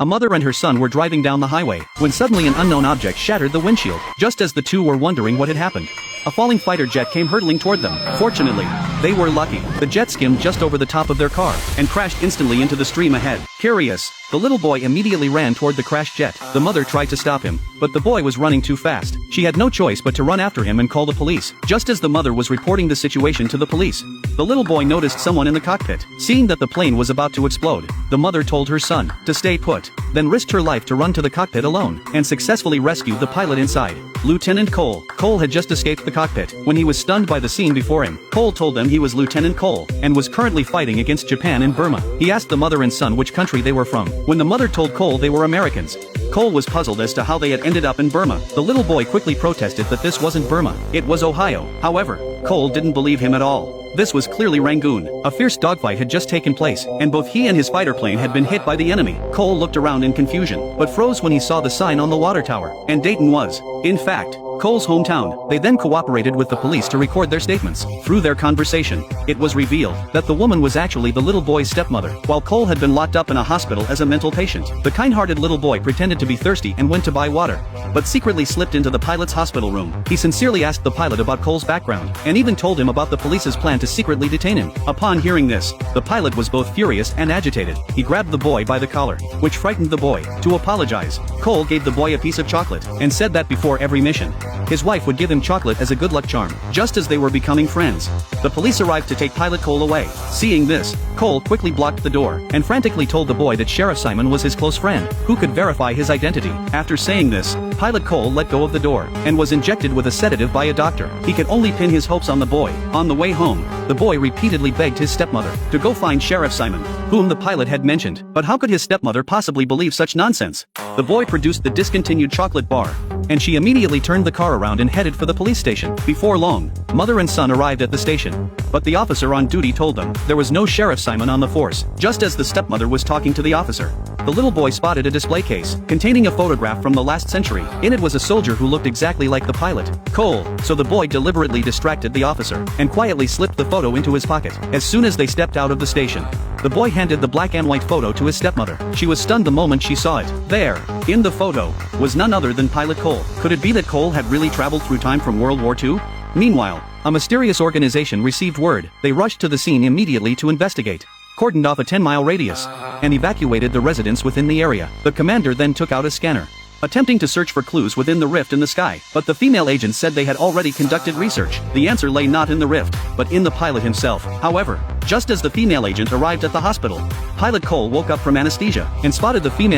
A mother and her son were driving down the highway, when suddenly an unknown object shattered the windshield, just as the two were wondering what had happened. A falling fighter jet came hurtling toward them. Fortunately, they were lucky. The jet skimmed just over the top of their car, and crashed instantly into the stream ahead. Curious, the little boy immediately ran toward the crashed jet. The mother tried to stop him, but the boy was running too fast. She had no choice but to run after him and call the police. Just as the mother was reporting the situation to the police, the little boy noticed someone in the cockpit. Seeing that the plane was about to explode, the mother told her son to stay put, then risked her life to run to the cockpit alone, and successfully rescued the pilot inside. Lieutenant Cole. Cole had just escaped the cockpit when he was stunned by the scene before him. Cole told them he was Lieutenant Cole, and was currently fighting against Japan in Burma. He asked the mother and son which country they were from. When the mother told Cole they were Americans, Cole was puzzled as to how they had ended up in Burma. The little boy quickly protested that this wasn't Burma, it was Ohio. However, Cole didn't believe him at all. This was clearly Rangoon. A fierce dogfight had just taken place, and both he and his fighter plane had been hit by the enemy. Cole looked around in confusion, but froze when he saw the sign on the water tower, and Dayton was, in fact, Cole's hometown. They then cooperated with the police to record their statements. Through their conversation, it was revealed that the woman was actually the little boy's stepmother, while Cole had been locked up in a hospital as a mental patient. The kind-hearted little boy pretended to be thirsty and went to buy water, but secretly slipped into the pilot's hospital room. He sincerely asked the pilot about Cole's background, and even told him about the police's plan to secretly detain him. Upon hearing this, the pilot was both furious and agitated. He grabbed the boy by the collar, which frightened the boy. To apologize, Cole gave the boy a piece of chocolate, and said that before every mission, his wife would give him chocolate as a good luck charm. Just as they were becoming friends, the police arrived to take Pilot Cole away. Seeing this, Cole quickly blocked the door, and frantically told the boy that Sheriff Simon was his close friend, who could verify his identity. After saying this, Pilot Cole let go of the door, and was injected with a sedative by a doctor. He could only pin his hopes on the boy. On the way home, the boy repeatedly begged his stepmother to go find Sheriff Simon, whom the pilot had mentioned. But how could his stepmother possibly believe such nonsense? The boy produced the discontinued chocolate bar, and she immediately turned the car around and headed for the police station. Before long, mother and son arrived at the station, but the officer on duty told them there was no Sheriff Simon on the force. Just as the stepmother was talking to the officer, the little boy spotted a display case containing a photograph from the last century. In it was a soldier who looked exactly like the pilot, Cole. So the boy deliberately distracted the officer, and quietly slipped the photo into his pocket. As soon as they stepped out of the station, the boy handed the black and white photo to his stepmother. She was stunned the moment she saw it. There, in the photo, was none other than Pilot Cole. Could it be that Cole had really traveled through time from World War II? Meanwhile, a mysterious organization received word. They rushed to the scene immediately to investigate, cordoned off a 10-mile radius, and evacuated the residents within the area. The commander then took out a scanner, attempting to search for clues within the rift in the sky, but the female agents said they had already conducted research. The answer lay not in the rift, but in the pilot himself. However, just as the female agent arrived at the hospital, Pilot Cole woke up from anesthesia, and spotted the female